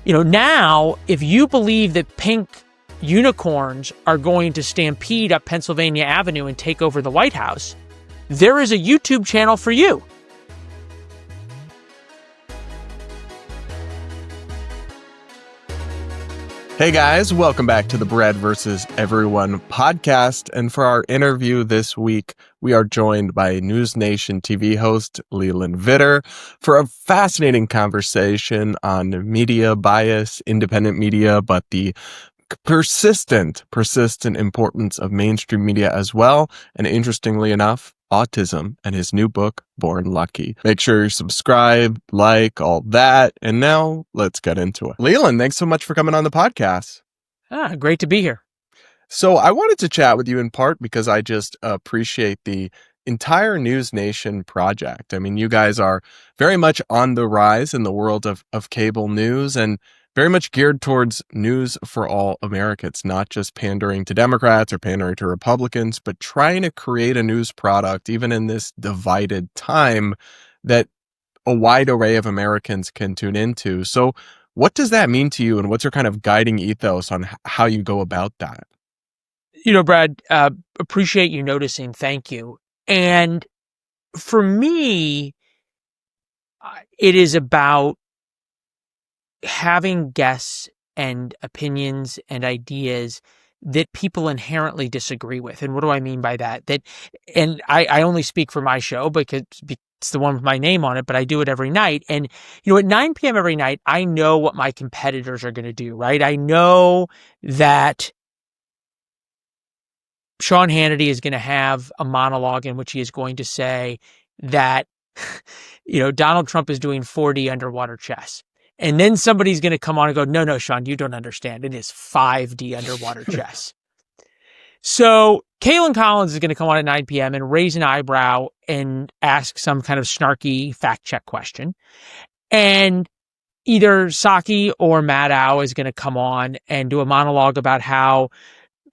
Now, if you believe that pink unicorns are going to stampede up Pennsylvania Avenue and take over the White House, there is a YouTube channel for you. Hey guys, welcome back to the Bread versus Everyone podcast. And for our interview this week, we are joined by NewsNation TV host Leland Vittert for a fascinating conversation on media bias, independent media, but the persistent importance of mainstream media as well. And interestingly enough, autism and his new book, Born Lucky. Make sure you subscribe, like, all that. And now let's get into it. Leland, thanks so much for coming on the podcast. Great to be here. So I wanted to chat with you in part because I just appreciate the entire NewsNation project. I mean, you guys are very much on the rise in the world of cable news and very much geared towards news for all Americans, not just pandering to Democrats or pandering to Republicans, but trying to create a news product, even in this divided time, that a wide array of Americans can tune into. So what does that mean to you, and what's your kind of guiding ethos on how you go about that? Brad, appreciate you noticing. Thank you. And for me, it is about having guests and opinions and ideas that people inherently disagree with. And what do I mean by that? And I only speak for my show because it's the one with my name on it, but I do it every night. And, at 9 p.m. every night, I know what my competitors are going to do, right? I know that Sean Hannity is going to have a monologue in which he is going to say that, Donald Trump is doing 4D underwater chess. And then somebody's going to come on and go, no, Sean, you don't understand. It is 5D underwater chess. So Kaylin Collins is going to come on at 9 p.m. and raise an eyebrow and ask some kind of snarky fact check question. And either Psaki or Maddow is going to come on and do a monologue about how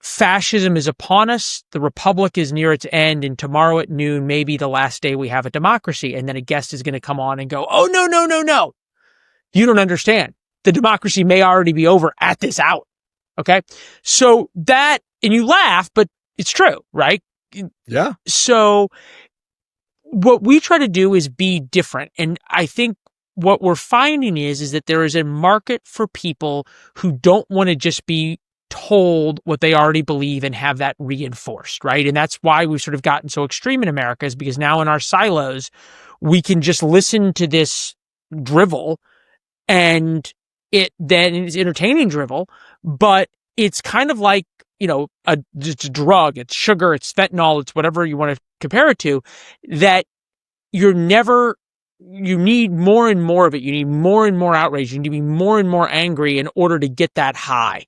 fascism is upon us, the republic is near its end, and tomorrow at noon may be the last day we have a democracy. And then a guest is going to come on and go, oh, no. You don't understand. The democracy may already be over at this hour. Okay. So that, and you laugh, but it's true, right? Yeah. So what we try to do is be different. And I think what we're finding is that there is a market for people who don't want to just be told what they already believe and have that reinforced, right? And that's why we've sort of gotten so extreme in America, is because now in our silos, we can just listen to this drivel. And it then is entertaining drivel, but it's kind of like, it's a drug, it's sugar, it's fentanyl, it's whatever you want to compare it to, that you need more and more of it. You need more and more outrage. You need to be more and more angry in order to get that high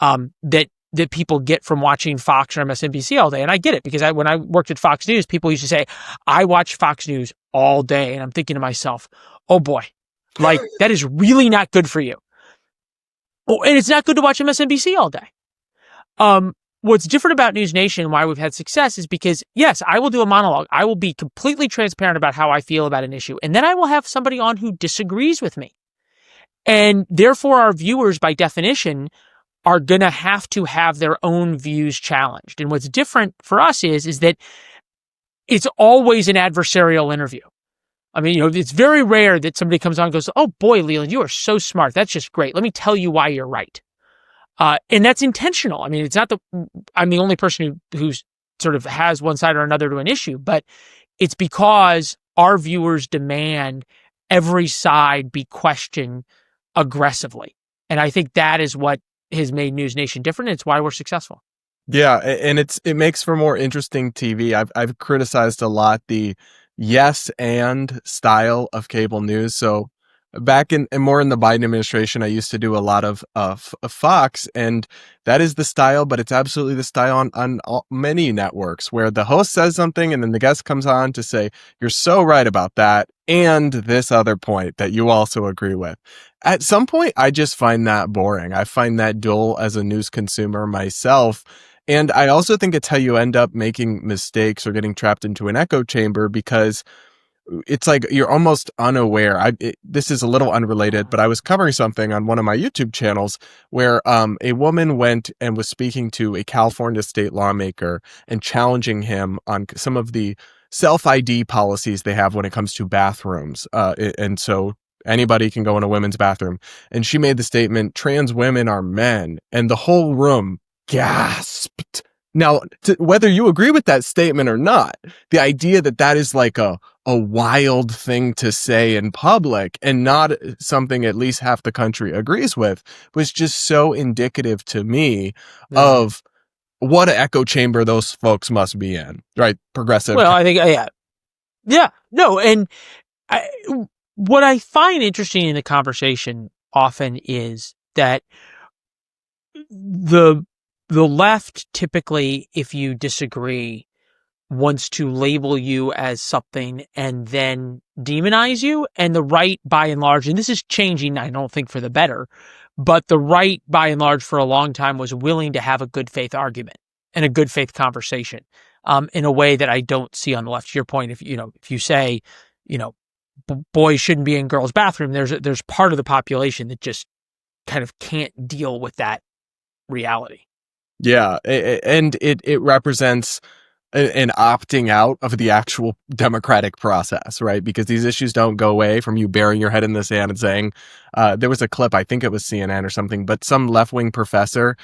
that people get from watching Fox or MSNBC all day. And I get it, because when I worked at Fox News, people used to say, I watch Fox News all day. And I'm thinking to myself, oh boy. Like, that is really not good for you. Oh, and it's not good to watch MSNBC all day. What's different about NewsNation and why we've had success is because, yes, I will do a monologue. I will be completely transparent about how I feel about an issue. And then I will have somebody on who disagrees with me. And therefore, our viewers, by definition, are going to have their own views challenged. And what's different for us is that it's always an adversarial interview. I mean, it's very rare that somebody comes on and goes, oh boy, Leland, you are so smart. That's just great. Let me tell you why you're right. And that's intentional. I mean, it's not I'm the only person who's sort of has one side or another to an issue, but it's because our viewers demand every side be questioned aggressively. And I think that is what has made NewsNation different. It's why we're successful. Yeah. And it makes for more interesting TV. I've criticized a lot the yes and style of cable news. So back in more in the Biden administration, I used to do a lot of Fox, and that is the style, but it's absolutely the style on many networks, where the host says something and then the guest comes on to say, you're so right about that, and this other point that you also agree with. At some point, I just find that boring. I find that dull as a news consumer myself. And I also think it's how you end up making mistakes or getting trapped into an echo chamber, because it's like you're almost unaware. This is a little unrelated, but I was covering something on one of my YouTube channels where a woman went and was speaking to a California state lawmaker and challenging him on some of the self-ID policies they have when it comes to bathrooms. And so anybody can go in a women's bathroom. And she made the statement, trans women are men. And the whole room gasped. Now, whether you agree with that statement or not, the idea that that is like a wild thing to say in public and not something at least half the country agrees with was just so indicative to me of what an echo chamber those folks must be in, right? Progressive. Well, I think, yeah, no. And what I find interesting in the conversation often is that the left typically, if you disagree, wants to label you as something and then demonize you. And the right, by and large, and this is changing, I don't think for the better, but the right, by and large, for a long time was willing to have a good faith argument and a good faith conversation in a way that I don't see on the left. To your point, if you say, boys shouldn't be in girls' bathroom, there's part of the population that just kind of can't deal with that reality. Yeah, and it represents an opting out of the actual democratic process, right? Because these issues don't go away from you burying your head in the sand and saying, there was a clip, I think it was CNN or something, but some left-wing professor,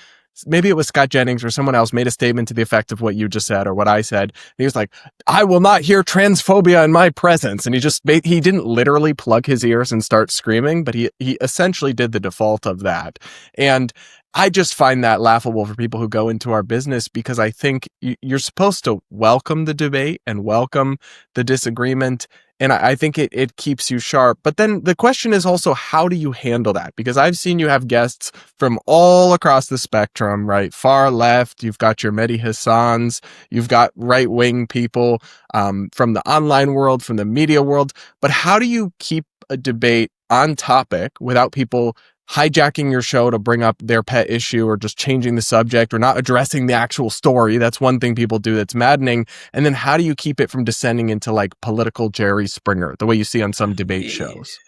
maybe it was Scott Jennings or someone else, made a statement to the effect of what you just said or what I said. And he was like, I will not hear transphobia in my presence. And he didn't literally plug his ears and start screaming, but he essentially did the default of that. And I just find that laughable for people who go into our business, because I think you're supposed to welcome the debate and welcome the disagreement. And I think it keeps you sharp. But then the question is also, how do you handle that? Because I've seen you have guests from all across the spectrum, right? Far left, you've got your Mehdi Hassans, you've got right-wing people from the online world, from the media world. But how do you keep a debate on topic without people hijacking your show to bring up their pet issue or just changing the subject or not addressing the actual story? That's one thing people do that's maddening. And then how do you keep it from descending into like political Jerry Springer, the way you see on some debate shows?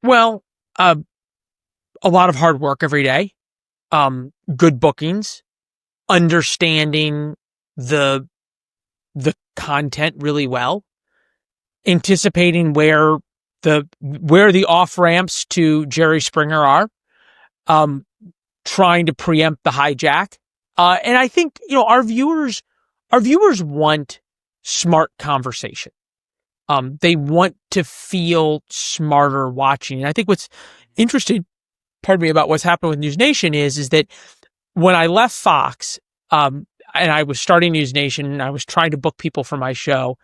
Well, a lot of hard work every day, good bookings, understanding the content really well, anticipating where the off ramps to Jerry Springer are, trying to preempt the hijack. And I think, our viewers want smart conversation. They want to feel smarter watching. And I think what's interesting, about what's happened with NewsNation is that when I left Fox, and I was starting NewsNation and I was trying to book people for my show,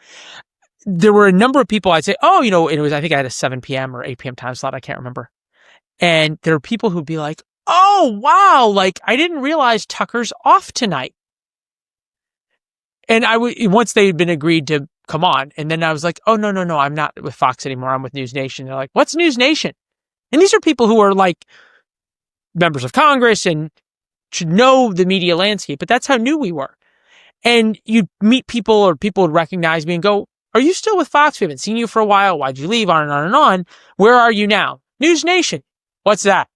there were a number of people I'd say, I think I had a 7 p.m. or 8 p.m. time slot. I can't remember. And there are people who'd be like, oh, wow, like I didn't realize Tucker's off tonight. And once they had been agreed to come on, and then I was like, oh, no, I'm not with Fox anymore. I'm with NewsNation. They're like, what's NewsNation? And these are people who are like members of Congress and should know the media landscape, but that's how new we were. And you'd meet people, or people would recognize me and go, are you still with Fox? We haven't seen you for a while. Why'd you leave? On and on and on. Where are you now? NewsNation. What's that?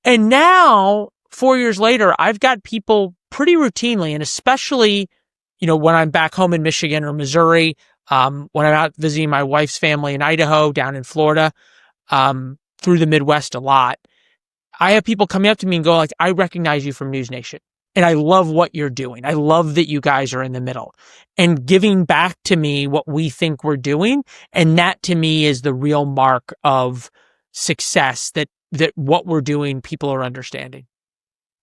And now, 4 years later, I've got people pretty routinely, and especially, when I'm back home in Michigan or Missouri, when I'm out visiting my wife's family in Idaho, down in Florida, through the Midwest a lot, I have people coming up to me and go like, I recognize you from NewsNation. And I love what you're doing. I love that you guys are in the middle and giving back to me what we think we're doing. And that to me is the real mark of success, that what we're doing, people are understanding.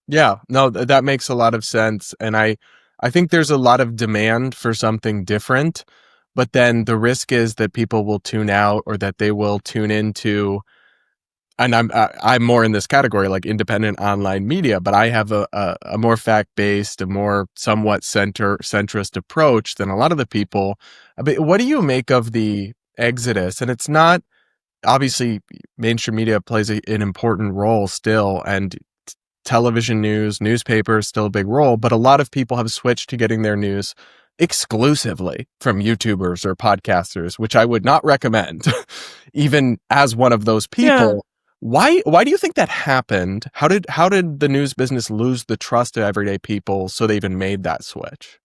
Yeah, no, that makes a lot of sense. And I think there's a lot of demand for something different, but then the risk is that people will tune out, or that they will tune into, and I'm more in this category, like independent online media, but I have a more fact-based, a more somewhat centrist approach than a lot of the people. But what do you make of the exodus? And it's not, obviously, mainstream media plays an important role still, and television news, newspapers, still a big role, but a lot of people have switched to getting their news exclusively from YouTubers or podcasters, which I would not recommend, even as one of those Yeah. people. Why do you think that happened? How did the news business lose the trust of everyday people so they even made that switch?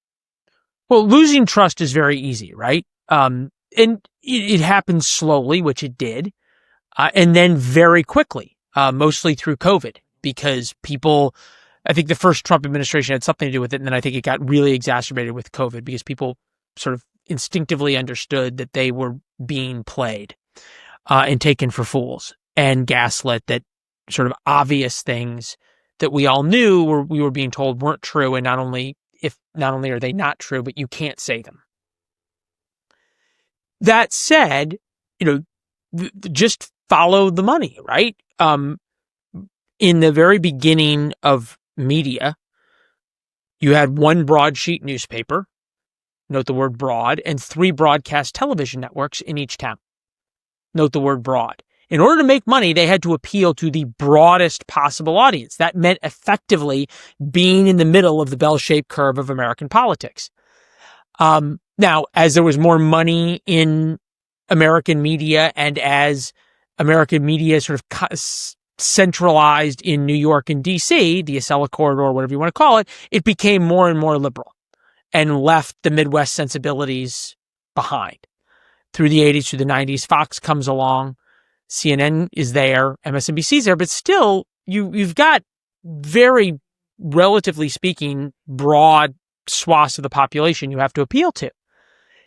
Well, losing trust is very easy, right? And it happens slowly, which it did, and then very quickly, mostly through COVID, because people, I think the first Trump administration had something to do with it, and then I think it got really exacerbated with COVID because people sort of instinctively understood that they were being played and taken for fools and gaslit, that sort of obvious things that we all knew we were being told weren't true, and not only are they not true, but you can't say them. That said, just follow the money, right? In the very beginning of media, you had one broadsheet newspaper, note the word broad, and 3 broadcast television networks in each town. Note the word broad. In order to make money, they had to appeal to the broadest possible audience. That meant effectively being in the middle of the bell-shaped curve of American politics. Now, as there was more money in American media, and as American media sort of centralized in New York and DC, the Acela Corridor, whatever you want to call it, it became more and more liberal and left the Midwest sensibilities behind. Through the 80s, through the 90s, Fox comes along, CNN is there, MSNBC's there, but still, you've got very, relatively speaking, broad swaths of the population you have to appeal to.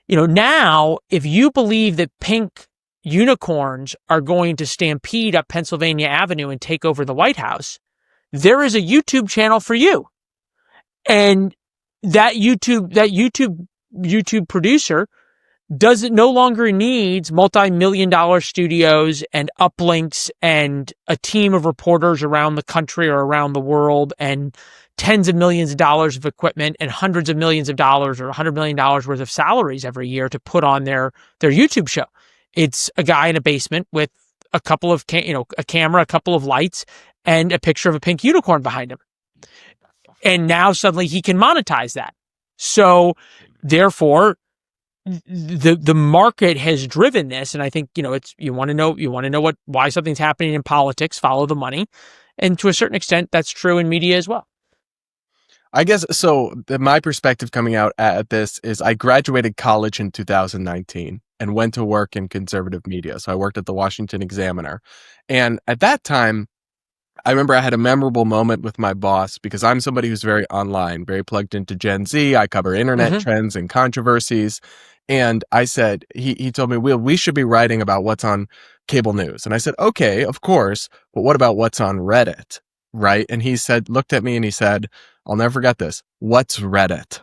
Now, if you believe that pink unicorns are going to stampede up Pennsylvania Avenue and take over the White House, there is a YouTube channel for you. And that YouTube producer no longer needs multi-million-dollar studios and uplinks and a team of reporters around the country or around the world and tens of millions of dollars of equipment and hundreds of millions of dollars or $100 million worth of salaries every year to put on their YouTube show. It's a guy in a basement with a couple of a camera, a couple of lights, and a picture of a pink unicorn behind him. And now suddenly he can monetize that. So therefore, the market has driven this, and I think it's you want to know why something's happening in politics, follow the money, and to a certain extent that's true in media as well. I guess so. My perspective coming out at this is I graduated college in 2019 and went to work in conservative media. So I worked at the Washington Examiner, and at that time, I remember I had a memorable moment with my boss because I'm somebody who's very online, very plugged into Gen Z. I cover internet trends and controversies. And I said, he told me, Will, we should be writing about what's on cable news. And I said, okay, of course. But what about what's on Reddit? Right. And he looked at me and he said, I'll never forget this. What's Reddit?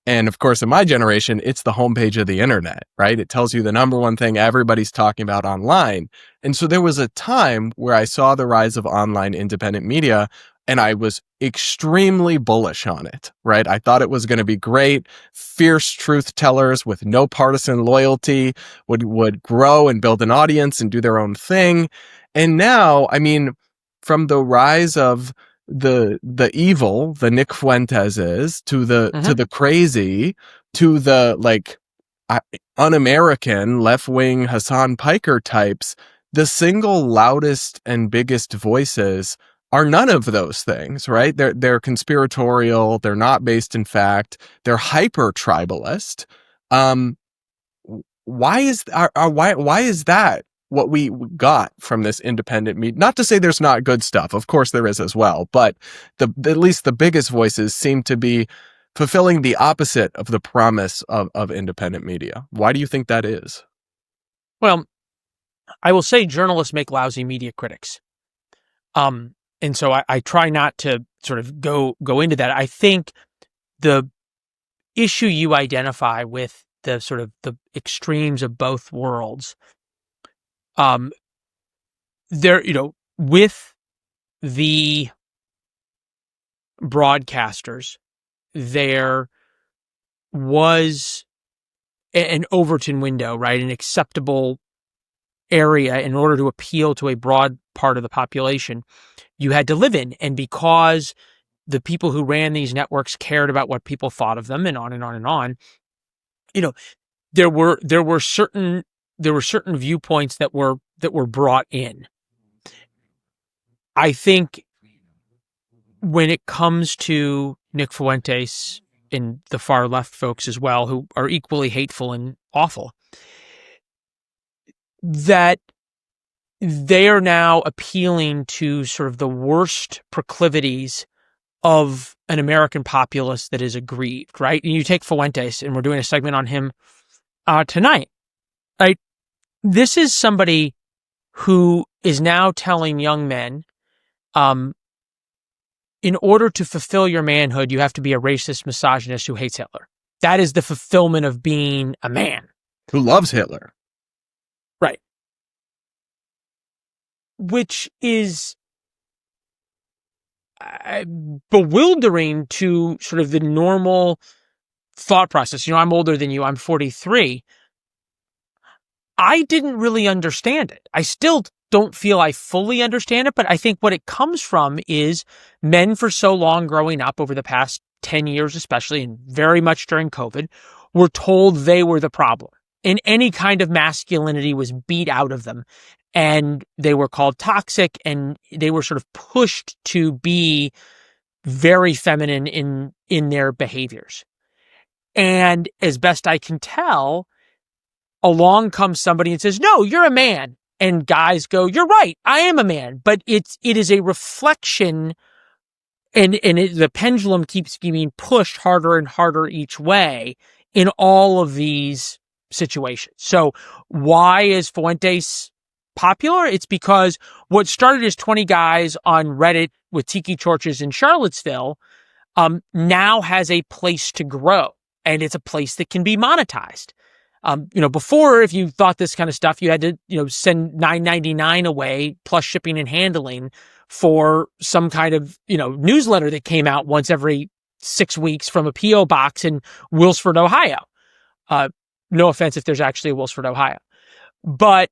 And of course, in my generation, it's the homepage of the internet, right? It tells you the number one thing everybody's talking about online. And so there was a time where I saw the rise of online independent media, and I was extremely bullish on it, right? I thought it was going to be great. Fierce truth tellers with no partisan loyalty would grow and build an audience and do their own thing. And now, I mean, from the rise of the evil, the Nick Fuentes is, to the crazy, to the un-American left-wing Hassan Piker types, the single loudest and biggest voices are none of those things, right? They're conspiratorial, they're not based in fact, they're hyper tribalist. Why is that what we got from this independent media? Not to say there's not good stuff. Of course there is as well. But at least the biggest voices seem to be fulfilling the opposite of the promise of independent media. Why do you think that is? Well, I will say journalists make lousy media critics. And so I try not to sort of go into that. I think the issue you identify with the sort of the extremes of both worlds, with the broadcasters, there was an Overton window, right? An acceptable area in order to appeal to a broad part of the population you had to live in. And because the people who ran these networks cared about what people thought of them, and on and on and on. There were certain viewpoints that were brought in. I think when it comes to Nick Fuentes and the far left folks as well, who are equally hateful and awful, that they are now appealing to sort of the worst proclivities of an American populace that is aggrieved, right? And you take Fuentes, and we're doing a segment on him tonight, right? This is somebody who is now telling young men, in order to fulfill your manhood, you have to be a racist misogynist who hates Hitler. That is the fulfillment of being a man. Who loves Hitler. Right. Which is bewildering to sort of the normal thought process. I'm older than you. I'm 43. I didn't really understand it. I still don't feel I fully understand it, but I think what it comes from is men for so long growing up over the past 10 years, especially, and very much during COVID, were told they were the problem. And any kind of masculinity was beat out of them. And they were called toxic, and they were sort of pushed to be very feminine in their behaviors. And as best I can tell, along comes somebody and says, no, you're a man. And guys go, you're right, I am a man. But it is a reflection, and the pendulum keeps being pushed harder and harder each way in all of these situations. So why is Fuentes popular? It's because what started as 20 guys on Reddit with tiki torches in Charlottesville now has a place to grow, and it's a place that can be monetized. Before, if you thought this kind of stuff, you had to, send $9.99 away plus shipping and handling for some kind of, newsletter that came out once every 6 weeks from a P.O. box in Wilsford, Ohio. No offense if there's actually a Wilsford, Ohio. But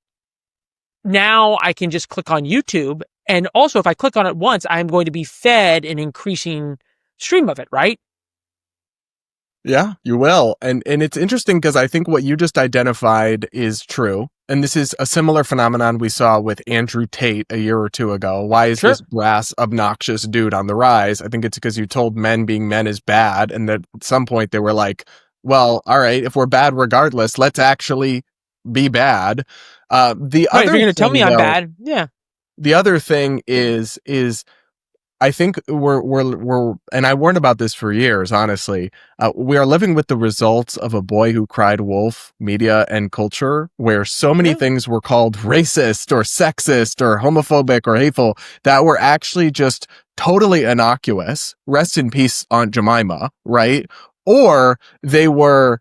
now I can just click on YouTube. And also, if I click on it once, I'm going to be fed an increasing stream of it, right? Yeah, you will. And it's interesting because I think what you just identified is true. And this is a similar phenomenon we saw with Andrew Tate a year or two ago. Why is this brass, obnoxious dude on the rise? I think it's because you told men being men is bad. And that at some point they were like, well, all right, if we're bad regardless, let's actually be bad. If you're going to tell me I'm bad, yeah. The other thing is I think we're and I warned about this for years, honestly. We are living with the results of a boy who cried wolf media and culture, where so many things were called racist or sexist or homophobic or hateful that were actually just totally innocuous. Rest in peace, Aunt Jemima, right? Or they were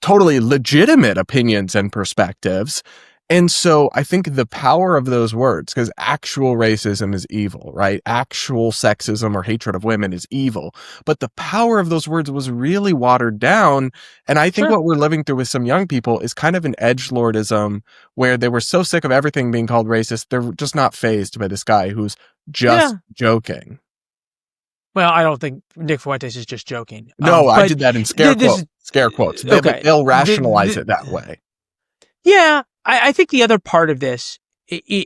totally legitimate opinions and perspectives. And so I think the power of those words, because actual racism is evil, right? Actual sexism or hatred of women is evil. But the power of those words was really watered down. And I think what we're living through with some young people is kind of an edgelordism where they were so sick of everything being called racist, they're just not fazed by this guy who's just joking. Well, I don't think Nick Fuentes is just joking. No, I did that in scare quotes. They'll rationalize it that way. Yeah. I think the other part of this,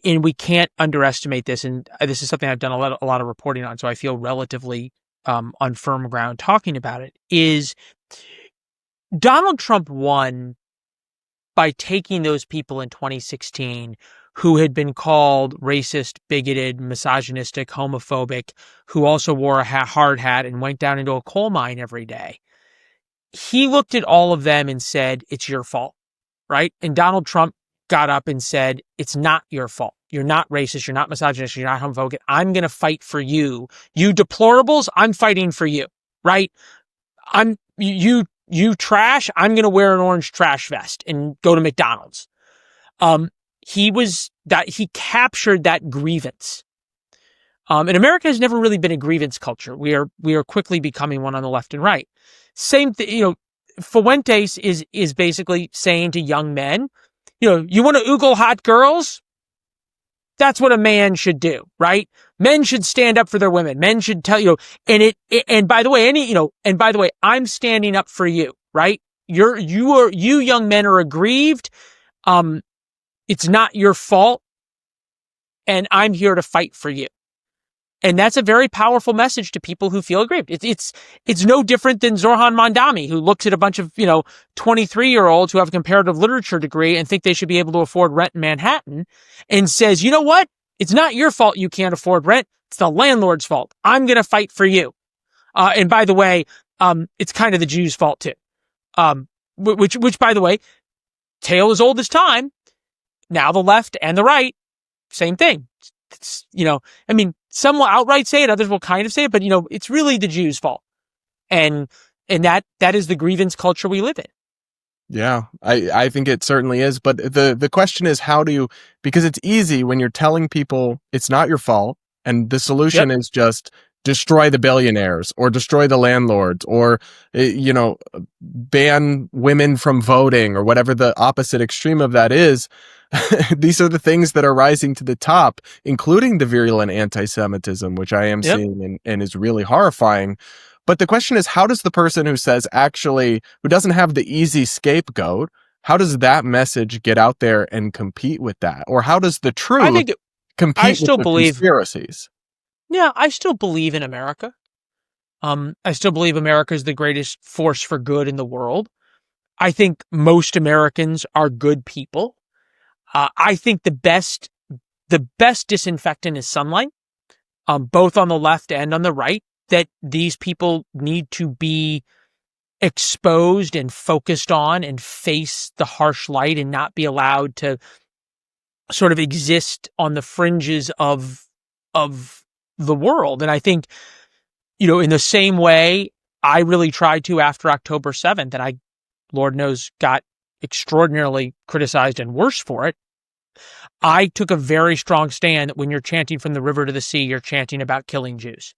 and we can't underestimate this, and this is something I've done a lot of reporting on, so I feel relatively on firm ground talking about it, is Donald Trump won by taking those people in 2016 who had been called racist, bigoted, misogynistic, homophobic, who also wore a hard hat and went down into a coal mine every day. He looked at all of them and said, it's your fault, right? And Donald Trump got up and said, it's not your fault. You're not racist. You're not misogynist. You're not homophobic. I'm going to fight for you. You deplorables, I'm fighting for you, right? You trash, I'm going to wear an orange trash vest and go to McDonald's. He captured that grievance. And America has never really been a grievance culture. We are quickly becoming one on the left and right. Same thing, Fuentes is basically saying to young men, you want to oogle hot girls? That's what a man should do, right? men should stand up for their women. Men should tell, and by the way, I'm standing up for you, right? You young men are aggrieved. It's not your fault. And I'm here to fight for you. And that's a very powerful message to people who feel aggrieved. It's no different than Zorhan Mandami, who looks at a bunch of, 23-year-olds who have a comparative literature degree and think they should be able to afford rent in Manhattan and says, you know what? It's not your fault you can't afford rent. It's the landlord's fault. I'm going to fight for you. And by the way, it's kind of the Jews' fault too. Which by the way, tale as old as time. Now the left and the right, same thing. It's, some will outright say it, others will kind of say it, but it's really the Jews' fault. And that is the grievance culture we live in. Yeah, I think it certainly is. But the question is, because it's easy when you're telling people it's not your fault and the solution is just destroy the billionaires or destroy the landlords or, ban women from voting or whatever the opposite extreme of that is. These are the things that are rising to the top, including the virulent anti-Semitism, which I am seeing and is really horrifying. But the question is, how does the person who who doesn't have the easy scapegoat, how does that message get out there and compete with that? Or how does the truth compete with the conspiracies? Yeah, I still believe in America. I still believe America is the greatest force for good in the world. I think most Americans are good people. I think the best disinfectant is sunlight, both on the left and on the right, that these people need to be exposed and focused on and face the harsh light and not be allowed to sort of exist on the fringes of the world. And I think, in the same way, I really tried to after October 7th, and I, Lord knows, got extraordinarily criticized and worse for it. I took a very strong stand that when you're chanting from the river to the sea, you're chanting about killing Jews.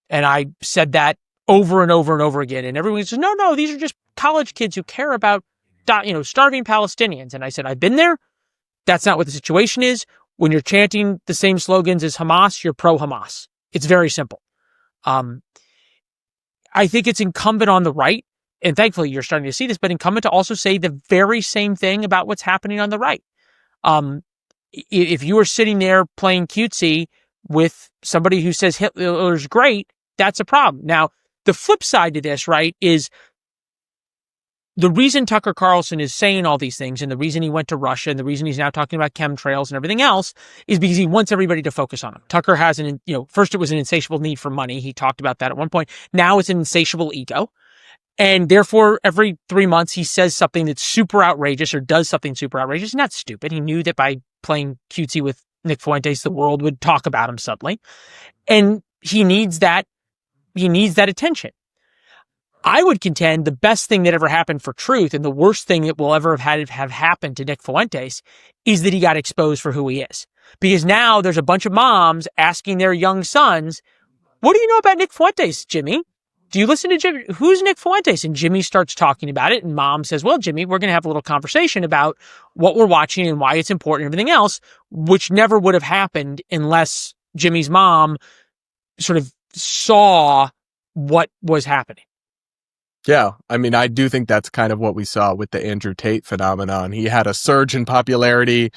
And I said that over and over and over again. And everyone says, no, these are just college kids who care about, starving Palestinians. And I said, I've been there. That's not what the situation is. When you're chanting the same slogans as Hamas, you're pro-Hamas. It's very simple. I think it's incumbent on the right, and thankfully you're starting to see this, but incumbent to also say the very same thing about what's happening on the right. If you are sitting there playing cutesy with somebody who says Hitler's great, that's a problem. Now, the flip side to this, right, is the reason Tucker Carlson is saying all these things and the reason he went to Russia and the reason he's now talking about chemtrails and everything else is because he wants everybody to focus on him. Tucker has first it was an insatiable need for money. He talked about that at one point. Now it's an insatiable ego. And therefore, every 3 months, he says something that's super outrageous or does something super outrageous. Not stupid. He knew that by playing cutesy with Nick Fuentes, the world would talk about him suddenly. And he needs that attention. I would contend the best thing that ever happened for Truth and the worst thing that will ever have happened to Nick Fuentes is that he got exposed for who he is. Because now there's a bunch of moms asking their young sons, what do you know about Nick Fuentes, Jimmy? Do you listen to Jimmy? Who's Nick Fuentes? And Jimmy starts talking about it. And mom says, well, Jimmy, we're going to have a little conversation about what we're watching and why it's important and everything else, which never would have happened unless Jimmy's mom sort of saw what was happening. Yeah, I mean, I do think that's kind of what we saw with the Andrew Tate phenomenon. He had a surge in popularity.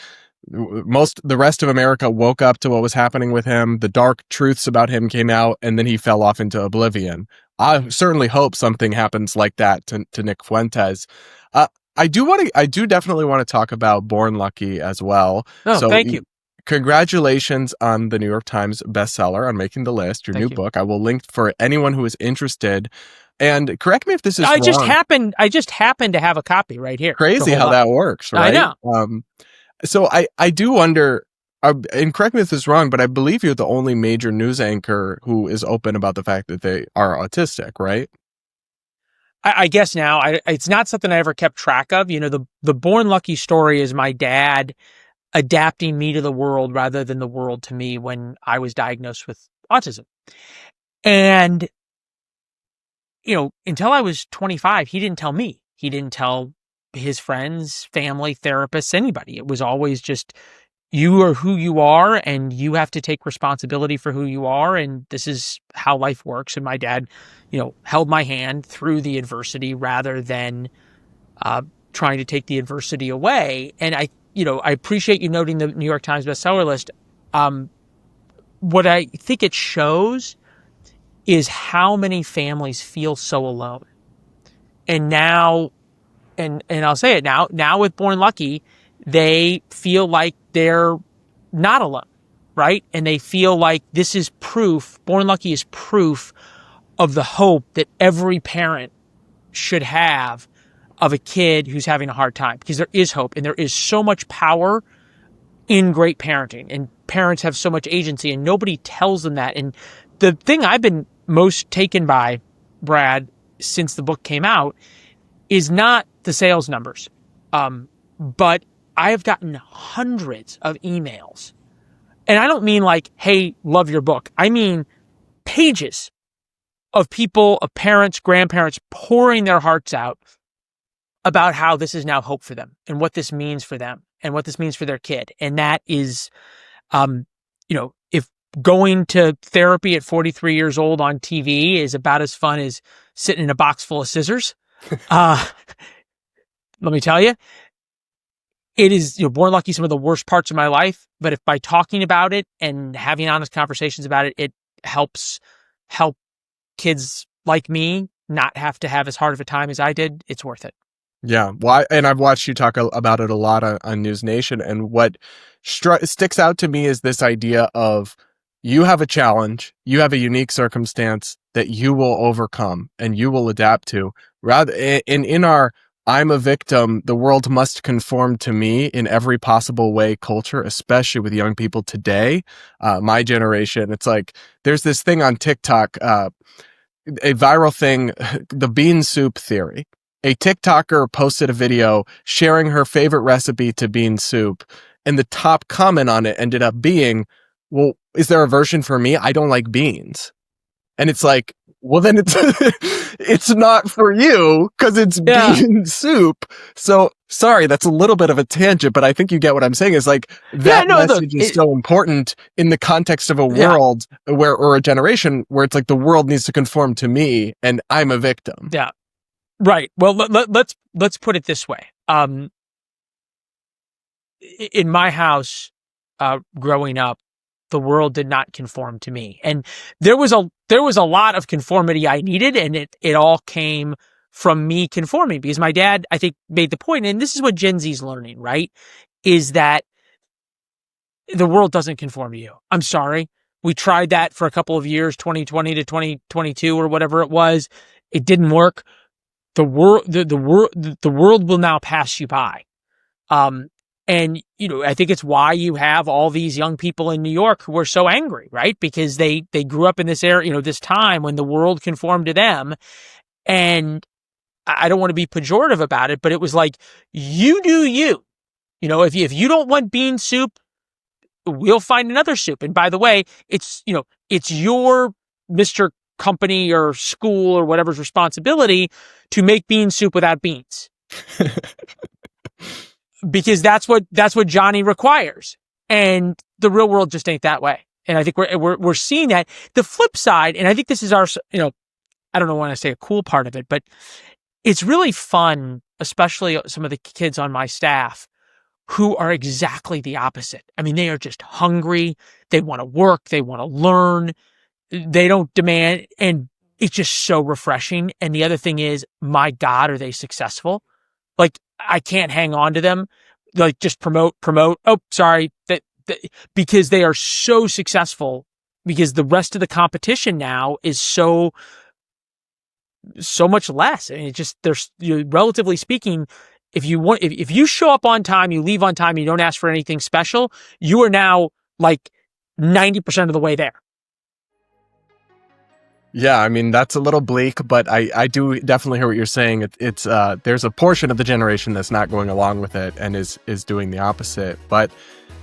The rest of America woke up to what was happening with him. The dark truths about him came out, and then he fell off into oblivion. I certainly hope something happens like that to Nick Fuentes. I do definitely want to talk about Born Lucky as well. Oh, so thank you. Congratulations on the New York Times bestseller, on making the list, your new book. I will link for anyone who is interested. And correct me if this is wrong. I just happen to have a copy right here. Crazy how that works, right? I know. So I do wonder, and correct me if this is wrong, but I believe you're the only major news anchor who is open about the fact that they are autistic, right? I guess now. It's not something I ever kept track of. The Born Lucky story is my dad adapting me to the world rather than the world to me when I was diagnosed with autism. And until I was 25, he didn't tell me. He didn't tell his friends, family, therapists, anybody. It was always just, you are who you are, and you have to take responsibility for who you are. And this is how life works. And my dad, held my hand through the adversity rather than trying to take the adversity away. And I appreciate you noting the New York Times bestseller list. What I think it shows is how many families feel so alone. And now, and I'll say it now with Born Lucky, they feel like they're not alone, right? And they feel like this is proof, Born Lucky is proof of the hope that every parent should have of a kid who's having a hard time, because there is hope and there is so much power in great parenting, and parents have so much agency and nobody tells them that. And the thing I've been most taken by, Brad, since the book came out is not the sales numbers. But I have gotten hundreds of emails, and I don't mean like, hey, love your book. I mean pages of people, of parents, grandparents pouring their hearts out about how this is now hope for them and what this means for them and what this means for their kid. And that is, if going to therapy at 43 years old on TV is about as fun as sitting in a box full of scissors, let me tell you, it is, Born Lucky, some of the worst parts of my life. But if by talking about it and having honest conversations about it, it helps help kids like me not have to have as hard of a time as I did, it's worth it. Yeah. Well, and I've watched you talk about it a lot on NewsNation. And what sticks out to me is this idea of you have a challenge, you have a unique circumstance that you will overcome and you will adapt to. Rather, in our I'm a victim, the world must conform to me in every possible way culture, especially with young people today, my generation. It's like there's this thing on TikTok, a viral thing, the bean soup theory. A TikToker posted a video sharing her favorite recipe to bean soup, and the top comment on it ended up being, well, is there a version for me? I don't like beans. And it's like, well, then it's not for you because it's bean soup. So sorry, that's a little bit of a tangent, but I think you get what I'm saying is like that message is so important in the context of a world or a generation where it's like the world needs to conform to me and I'm a victim. Yeah. Right. Well, let's put it this way. In my house, growing up, the world did not conform to me, and there was a lot of conformity I needed, and it all came from me conforming, because my dad, I think, made the point, and this is what Gen Z's learning, right? Is that the world doesn't conform to you. I'm sorry. We tried that for a couple of years, 2020 to 2022 or whatever it was. It didn't work. The world will now pass you by. And, I think it's why you have all these young people in New York who are so angry, right? Because they grew up in this era, this time when the world conformed to them. And I don't want to be pejorative about it, but it was like, you do you. If you don't want bean soup, we'll find another soup. And by the way, it's your Mr. Company or school or whatever's responsibility to make bean soup without beans. Because that's what Johnny requires. And the real world just ain't that way. And I think we're seeing that. The flip side, and I think this is our, I don't know when I say a cool part of it, but it's really fun, especially some of the kids on my staff who are exactly the opposite. I mean, they are just hungry. They want to work. They want to learn. They don't demand. And it's just so refreshing. And the other thing is, my God, are they successful? Like, I can't hang on to them. Like, just promote. Oh, sorry. Because they are so successful, because the rest of the competition now is so much less. I mean, there's, relatively speaking, if you show up on time, you leave on time, you don't ask for anything special, you are now like 90% of the way there. Yeah, I mean, that's a little bleak, but I do definitely hear what you're saying. It's there's a portion of the generation that's not going along with it and is doing the opposite. But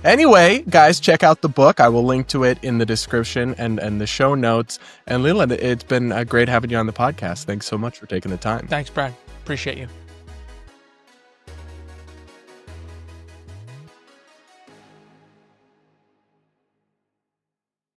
anyway, guys, check out the book. I will link to it in the description and the show notes. And Leland, it's been great having you on the podcast. Thanks so much for taking the time. Thanks, Brad. Appreciate you.